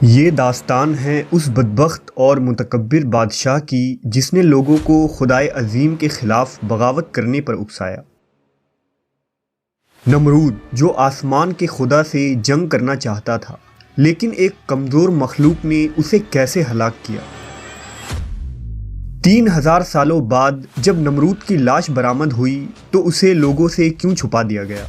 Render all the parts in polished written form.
یہ داستان ہے اس بدبخت اور متکبر بادشاہ کی جس نے لوگوں کو خدائے عظیم کے خلاف بغاوت کرنے پر اکسایا۔ نمرود جو آسمان کے خدا سے جنگ کرنا چاہتا تھا، لیکن ایک کمزور مخلوق نے اسے کیسے ہلاک کیا۔ 3000 سالوں بعد جب نمرود کی لاش برآمد ہوئی تو اسے لوگوں سے کیوں چھپا دیا گیا؟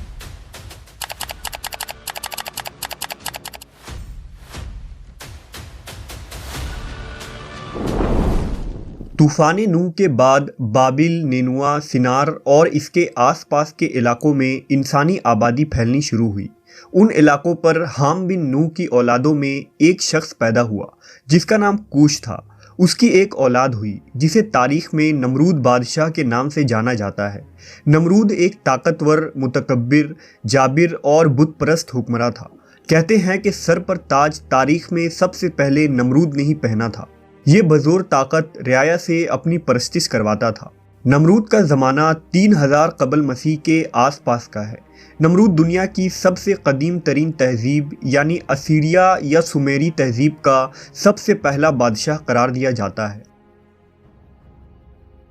طوفان نوح کے بعد بابل، نینوا، سنار اور اس کے آس پاس کے علاقوں میں انسانی آبادی پھیلنی شروع ہوئی۔ ان علاقوں پر حام بن نوح کی اولادوں میں ایک شخص پیدا ہوا جس کا نام کوش تھا۔ اس کی ایک اولاد ہوئی جسے تاریخ میں نمرود بادشاہ کے نام سے جانا جاتا ہے۔ نمرود ایک طاقتور، متکبر، جابر اور بت پرست حکمراں تھا۔ کہتے ہیں کہ سر پر تاج تاریخ میں سب سے پہلے نمرود نے ہی پہنا تھا۔ یہ بزور طاقت رعایا سے اپنی پرستش کرواتا تھا۔ نمرود کا زمانہ 3000 قبل مسیح کے آس پاس کا ہے۔ نمرود دنیا کی سب سے قدیم ترین تہذیب یعنی اسیریا یا سومیری تہذیب کا سب سے پہلا بادشاہ قرار دیا جاتا ہے۔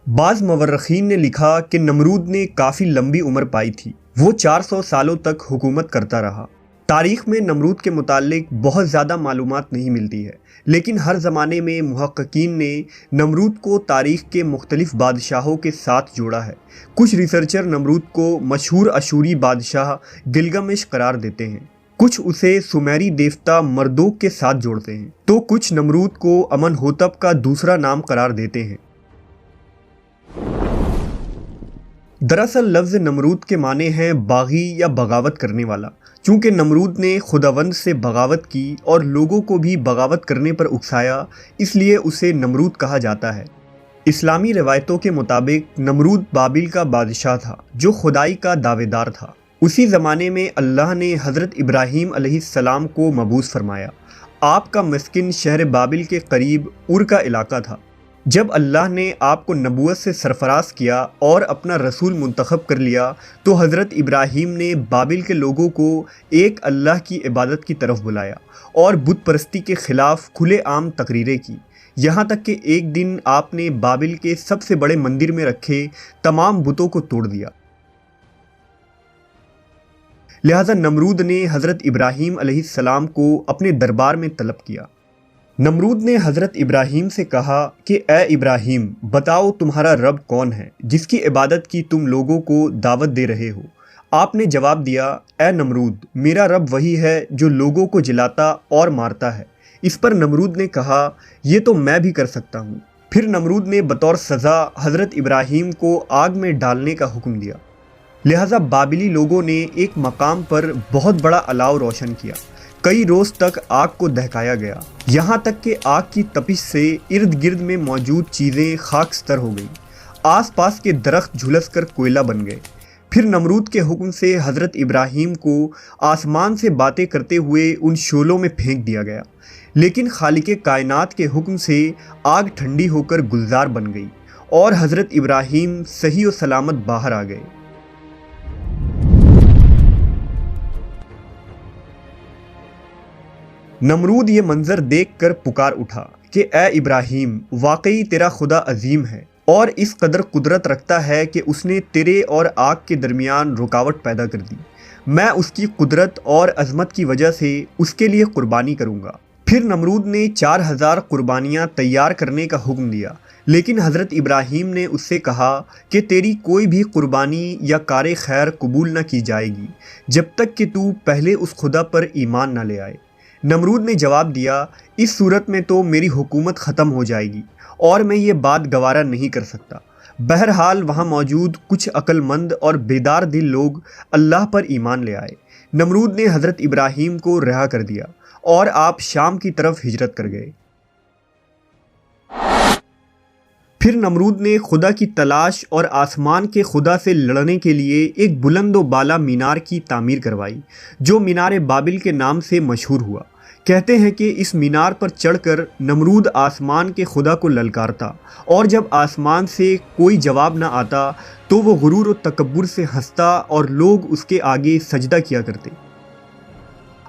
بعض مورخین نے لکھا کہ نمرود نے کافی لمبی عمر پائی تھی۔ وہ 400 سالوں تک حکومت کرتا رہا۔ تاریخ میں نمرود کے متعلق بہت زیادہ معلومات نہیں ملتی ہے، لیکن ہر زمانے میں محققین نے نمرود کو تاریخ کے مختلف بادشاہوں کے ساتھ جوڑا ہے۔ کچھ ریسرچر نمرود کو مشہور اشوری بادشاہ گلگمش قرار دیتے ہیں، کچھ اسے سومیری دیوتا مردوک کے ساتھ جوڑتے ہیں، تو کچھ نمرود کو امنہوتپ کا دوسرا نام قرار دیتے ہیں۔ دراصل لفظ نمرود کے معنی ہیں باغی یا بغاوت کرنے والا۔ چونکہ نمرود نے خداوند سے بغاوت کی اور لوگوں کو بھی بغاوت کرنے پر اکسایا، اس لیے اسے نمرود کہا جاتا ہے۔ اسلامی روایتوں کے مطابق نمرود بابل کا بادشاہ تھا جو خدائی کا دعوے دار تھا۔ اسی زمانے میں اللہ نے حضرت ابراہیم علیہ السلام کو مبعوث فرمایا۔ آپ کا مسکن شہر بابل کے قریب ار کا علاقہ تھا۔ جب اللہ نے آپ کو نبوت سے سرفراز کیا اور اپنا رسول منتخب کر لیا تو حضرت ابراہیم نے بابل کے لوگوں کو ایک اللہ کی عبادت کی طرف بلایا اور بت پرستی کے خلاف کھلے عام تقریریں کی، یہاں تک کہ ایک دن آپ نے بابل کے سب سے بڑے مندر میں رکھے تمام بتوں کو توڑ دیا۔ لہذا نمرود نے حضرت ابراہیم علیہ السلام کو اپنے دربار میں طلب کیا۔ نمرود نے حضرت ابراہیم سے کہا کہ اے ابراہیم، بتاؤ تمہارا رب کون ہے جس کی عبادت کی تم لوگوں کو دعوت دے رہے ہو؟ آپ نے جواب دیا، اے نمرود، میرا رب وہی ہے جو لوگوں کو جلاتا اور مارتا ہے۔ اس پر نمرود نے کہا، یہ تو میں بھی کر سکتا ہوں۔ پھر نمرود نے بطور سزا حضرت ابراہیم کو آگ میں ڈالنے کا حکم دیا۔ لہٰذا بابلی لوگوں نے ایک مقام پر بہت بڑا الاؤ روشن کیا۔ کئی روز تک آگ کو دہکایا گیا، یہاں تک کہ آگ کی تپش سے ارد گرد میں موجود چیزیں خاکستر ہو گئیں۔ آس پاس کے درخت جھلس کر کوئلہ بن گئے۔ پھر نمرود کے حکم سے حضرت ابراہیم کو آسمان سے باتیں کرتے ہوئے ان شعلوں میں پھینک دیا گیا، لیکن خالق کائنات کے حکم سے آگ ٹھنڈی ہو کر گلزار بن گئی اور حضرت ابراہیم صحیح و سلامت باہر آ گئے۔ نمرود یہ منظر دیکھ کر پکار اٹھا کہ اے ابراہیم، واقعی تیرا خدا عظیم ہے اور اس قدر قدرت رکھتا ہے کہ اس نے تیرے اور آگ کے درمیان رکاوٹ پیدا کر دی۔ میں اس کی قدرت اور عظمت کی وجہ سے اس کے لیے قربانی کروں گا۔ پھر نمرود نے 4000 قربانیاں تیار کرنے کا حکم دیا، لیکن حضرت ابراہیم نے اس سے کہا کہ تیری کوئی بھی قربانی یا کار خیر قبول نہ کی جائے گی جب تک کہ تو پہلے اس خدا پر ایمان نہ لے آئے۔ نمرود نے جواب دیا، اس صورت میں تو میری حکومت ختم ہو جائے گی اور میں یہ بات گوارا نہیں کر سکتا۔ بہرحال وہاں موجود کچھ عقل مند اور بیدار دل لوگ اللہ پر ایمان لے آئے۔ نمرود نے حضرت ابراہیم کو رہا کر دیا اور آپ شام کی طرف ہجرت کر گئے۔ پھر نمرود نے خدا کی تلاش اور آسمان کے خدا سے لڑنے کے لیے ایک بلند و بالا مینار کی تعمیر کروائی جو مینار بابل کے نام سے مشہور ہوا۔ کہتے ہیں کہ اس مینار پر چڑھ کر نمرود آسمان کے خدا کو للکارتا اور جب آسمان سے کوئی جواب نہ آتا تو وہ غرور و تکبر سے ہنستا اور لوگ اس کے آگے سجدہ کیا کرتے۔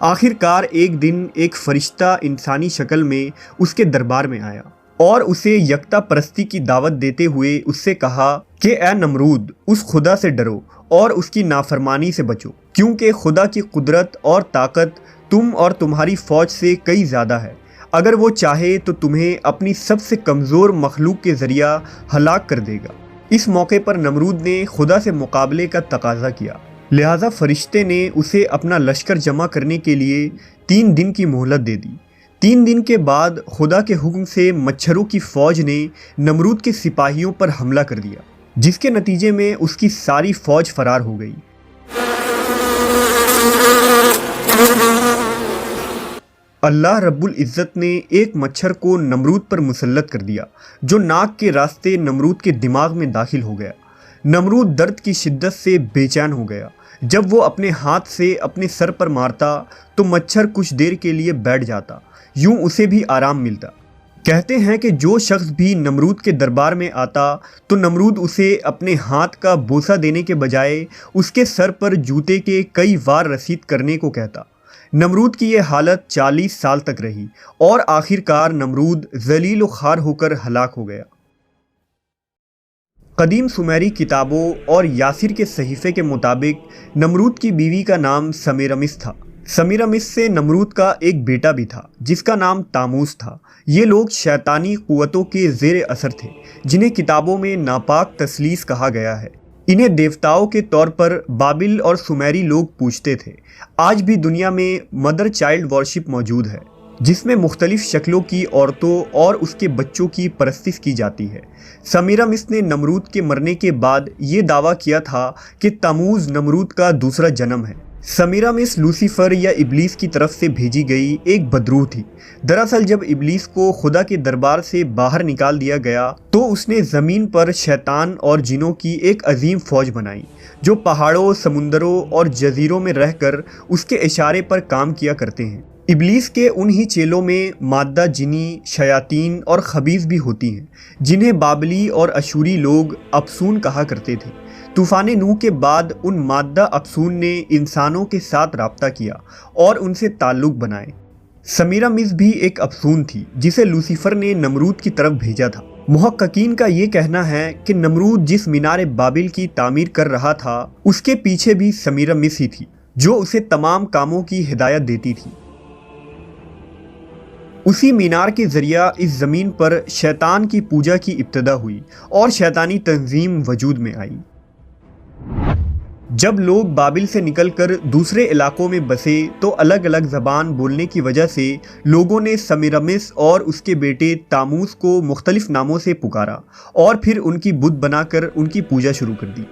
آخر کار ایک دن ایک فرشتہ انسانی شکل میں اس کے دربار میں آیا اور اسے یکتا پرستی کی دعوت دیتے ہوئے اس سے کہا کہ اے نمرود، اس خدا سے ڈرو اور اس کی نافرمانی سے بچو، کیونکہ خدا کی قدرت اور طاقت تم اور تمہاری فوج سے کئی زیادہ ہے۔ اگر وہ چاہے تو تمہیں اپنی سب سے کمزور مخلوق کے ذریعہ ہلاک کر دے گا۔ اس موقع پر نمرود نے خدا سے مقابلے کا تقاضا کیا، لہٰذا فرشتے نے اسے اپنا لشکر جمع کرنے کے لیے 3 دن کی مہلت دے دی۔ 3 دن کے بعد خدا کے حکم سے مچھروں کی فوج نے نمرود کے سپاہیوں پر حملہ کر دیا، جس کے نتیجے میں اس کی ساری فوج فرار ہو گئی۔ اللہ رب العزت نے ایک مچھر کو نمرود پر مسلط کر دیا جو ناک کے راستے نمرود کے دماغ میں داخل ہو گیا۔ نمرود درد کی شدت سے بے چین ہو گیا۔ جب وہ اپنے ہاتھ سے اپنے سر پر مارتا تو مچھر کچھ دیر کے لیے بیٹھ جاتا، یوں اسے بھی آرام ملتا۔ کہتے ہیں کہ جو شخص بھی نمرود کے دربار میں آتا تو نمرود اسے اپنے ہاتھ کا بوسہ دینے کے بجائے اس کے سر پر جوتے کے کئی وار رسید کرنے کو کہتا۔ نمرود کی یہ حالت 40 سال تک رہی اور آخر کار نمرود ذلیل و خوار ہو کر ہلاک ہو گیا۔ قدیم سمیری کتابوں اور یاسر کے صحیفے کے مطابق نمرود کی بیوی کا نام سمیرمس تھا۔ سمیرمس سے نمرود کا ایک بیٹا بھی تھا جس کا نام تاموس تھا۔ یہ لوگ شیطانی قوتوں کے زیر اثر تھے جنہیں کتابوں میں ناپاک تثلیث کہا گیا ہے۔ انہیں دیوتاؤں کے طور پر بابل اور سمیری لوگ پوجتے تھے۔ آج بھی دنیا میں مدر چائلڈ ورشپ موجود ہے جس میں مختلف شکلوں کی عورتوں اور اس کے بچوں کی پرستش کی جاتی ہے۔ سمیرمس نے نمرود کے مرنے کے بعد یہ دعویٰ کیا تھا کہ تموز نمرود کا دوسرا جنم ہے۔ سمیرمس لوسیفر یا ابلیس کی طرف سے بھیجی گئی ایک بدروح تھی۔ دراصل جب ابلیس کو خدا کے دربار سے باہر نکال دیا گیا تو اس نے زمین پر شیطان اور جنوں کی ایک عظیم فوج بنائی جو پہاڑوں، سمندروں اور جزیروں میں رہ کر اس کے اشارے پر کام کیا کرتے ہیں۔ ابلیس کے انہی چیلوں میں مادہ جنی، شیاطین اور خبیث بھی ہوتی ہیں جنہیں بابلی اور اشوری لوگ ابسون کہا کرتے تھے۔ طوفان نوح کے بعد ان مادہ ابسون نے انسانوں کے ساتھ رابطہ کیا اور ان سے تعلق بنائے۔ سمیرمس بھی ایک ابسون تھی جسے لوسیفر نے نمرود کی طرف بھیجا تھا۔ محققین کا یہ کہنا ہے کہ نمرود جس مینار بابل کی تعمیر کر رہا تھا اس کے پیچھے بھی سمیرمس ہی تھی جو اسے تمام کاموں کی ہدایت دیتی تھی۔ اسی مینار کے ذریعہ اس زمین پر شیطان کی پوجا کی ابتدا ہوئی اور شیطانی تنظیم وجود میں آئی۔ جب لوگ بابل سے نکل کر دوسرے علاقوں میں بسے تو الگ الگ زبان بولنے کی وجہ سے لوگوں نے سمیرمس اور اس کے بیٹے تاموس کو مختلف ناموں سے پکارا اور پھر ان کی بت بنا کر ان کی پوجا شروع کر دی۔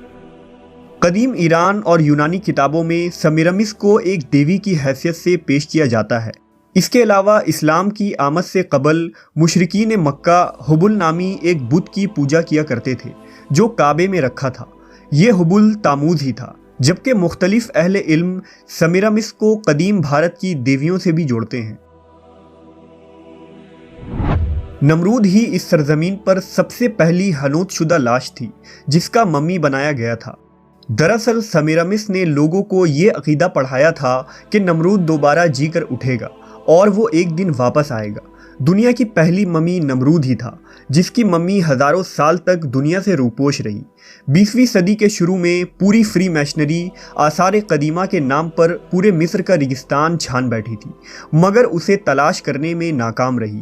قدیم ایران اور یونانی کتابوں میں سمیرمس کو ایک دیوی کی حیثیت سے پیش کیا جاتا ہے۔ اس کے علاوہ اسلام کی آمد سے قبل مشرکین مکہ ہبل نامی ایک بت کی پوجا کیا کرتے تھے جو کعبے میں رکھا تھا۔ یہ ہبل تاموز ہی تھا، جبکہ مختلف اہل علم سمیرمس کو قدیم بھارت کی دیویوں سے بھی جوڑتے ہیں۔ نمرود ہی اس سرزمین پر سب سے پہلی حنوط شدہ لاش تھی جس کا ممی بنایا گیا تھا۔ دراصل سمیرمس نے لوگوں کو یہ عقیدہ پڑھایا تھا کہ نمرود دوبارہ جی کر اٹھے گا اور وہ ایک دن واپس آئے گا۔ دنیا کی پہلی ممی نمرود ہی تھا جس کی ممی ہزاروں سال تک دنیا سے روپوش رہی۔ 20ویں صدی کے شروع میں پوری فری میشنری آثار قدیمہ کے نام پر پورے مصر کا ریگستان چھان بیٹھی تھی مگر اسے تلاش کرنے میں ناکام رہی۔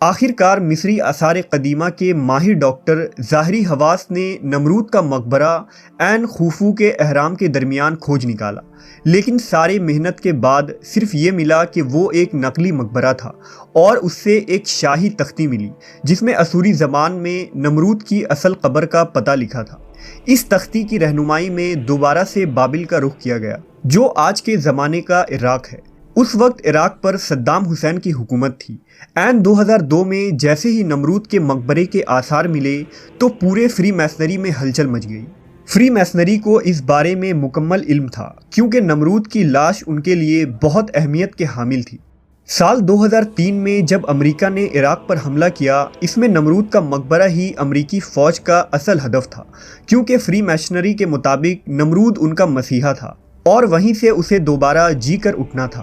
آخر کار مصری آثار قدیمہ کے ماہر ڈاکٹر ظاہری حواس نے نمرود کا مقبرہ عین خوفو کے اہرام کے درمیان کھوج نکالا، لیکن سارے محنت کے بعد صرف یہ ملا کہ وہ ایک نقلی مقبرہ تھا اور اس سے ایک شاہی تختی ملی جس میں اسوری زبان میں نمرود کی اصل قبر کا پتہ لکھا تھا۔ اس تختی کی رہنمائی میں دوبارہ سے بابل کا رخ کیا گیا جو آج کے زمانے کا عراق ہے۔ اس وقت عراق پر صدام حسین کی حکومت تھی۔ عین 2002 میں جیسے ہی نمرود کے مقبرے کے آثار ملے تو پورے فری میسنری میں ہلچل مچ گئی۔ فری میسنری کو اس بارے میں مکمل علم تھا کیونکہ نمرود کی لاش ان کے لیے بہت اہمیت کے حامل تھی۔ سال 2003 میں جب امریکہ نے عراق پر حملہ کیا، اس میں نمرود کا مقبرہ ہی امریکی فوج کا اصل ہدف تھا کیونکہ فری میشنری کے مطابق نمرود ان کا مسیحا تھا اور وہیں سے اسے دوبارہ جی کر اٹھنا تھا۔